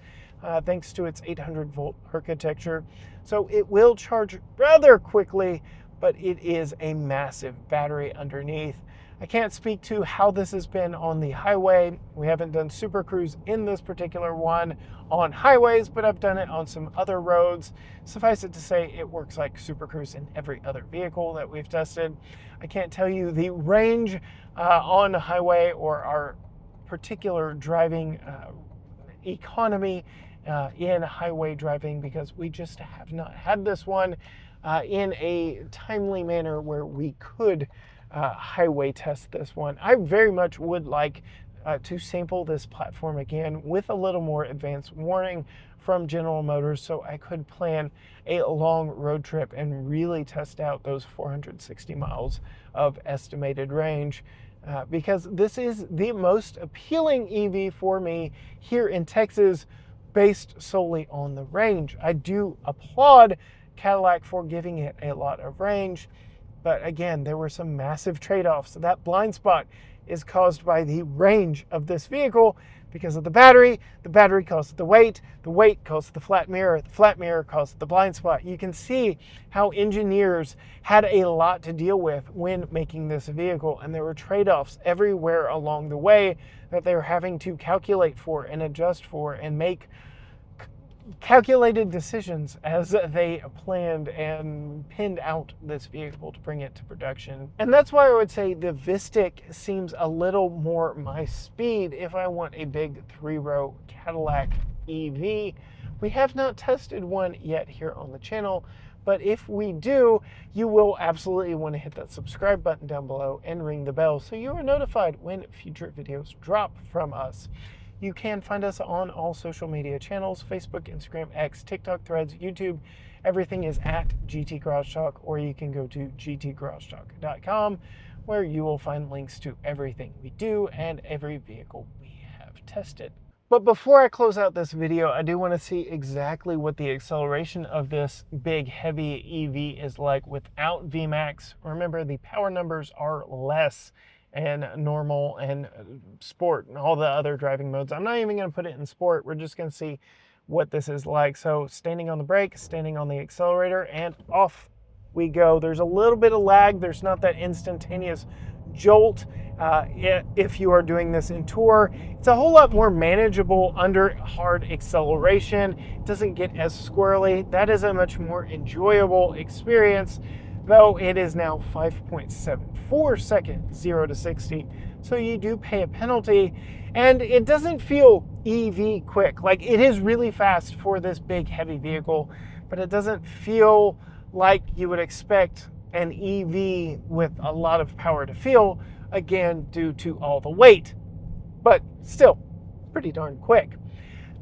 thanks to its 800 volt architecture. So it will charge rather quickly, but it is a massive battery underneath. I can't speak to how this has been on the highway. We haven't done Super Cruise in this particular one on highways, but I've done it on some other roads. Suffice it to say, it works like Super Cruise in every other vehicle that we've tested. I can't tell you the range on the highway or our particular driving economy in highway driving, because we just have not had this one in a timely manner where we could highway test this one. I very much would like to sample this platform again with a little more advanced warning from General Motors, so I could plan a long road trip and really test out those 460 miles of estimated range. Because this is the most appealing EV for me here in Texas, based solely on the range. I do applaud Cadillac for giving it a lot of range, but again, there were some massive trade-offs. So that blind spot is caused by the range of this vehicle because of the battery caused the weight caused the flat mirror caused the blind spot. You can see how engineers had a lot to deal with when making this vehicle, and there were trade-offs everywhere along the way that they were having to calculate for and adjust for and make calculated decisions as they planned and pinned out this vehicle to bring it to production. And that's why I would say the Vistic seems a little more my speed if I want a big 3-row Cadillac EV. We have not tested one yet here on the channel, but if we do, you will absolutely want to hit that subscribe button down below and ring the bell so you are notified when future videos drop from us. You can find us on all social media channels: Facebook, Instagram, X, TikTok, Threads, YouTube. Everything is at GT Garage Talk, or you can go to gtgaragetalk.com, where you will find links to everything we do and every vehicle we have tested. But before I close out this video, I do want to see exactly what the acceleration of this big, heavy EV is like without VMAX. Remember, the power numbers are less and normal and sport and all the other driving modes. I'm not even going to put it in sport. We're just going to see what this is like. So standing on the brake, standing on the accelerator, and off we go. There's a little bit of lag. There's not that instantaneous jolt if you are doing this in tour. It's a whole lot more manageable under hard acceleration. It doesn't get as squirrely. That is a much more enjoyable experience, though it is now 5.74 seconds 0 to 60. So you do pay a penalty, and it doesn't feel EV quick. Like, it is really fast for this big heavy vehicle, but it doesn't feel like you would expect an EV with a lot of power to feel, again, due to all the weight, but still pretty darn quick.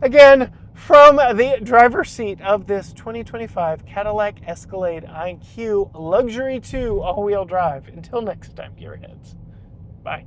Again, from the driver's seat of this 2025 Cadillac Escalade IQ Luxury 2 all-wheel drive. Until next time, gearheads. Bye.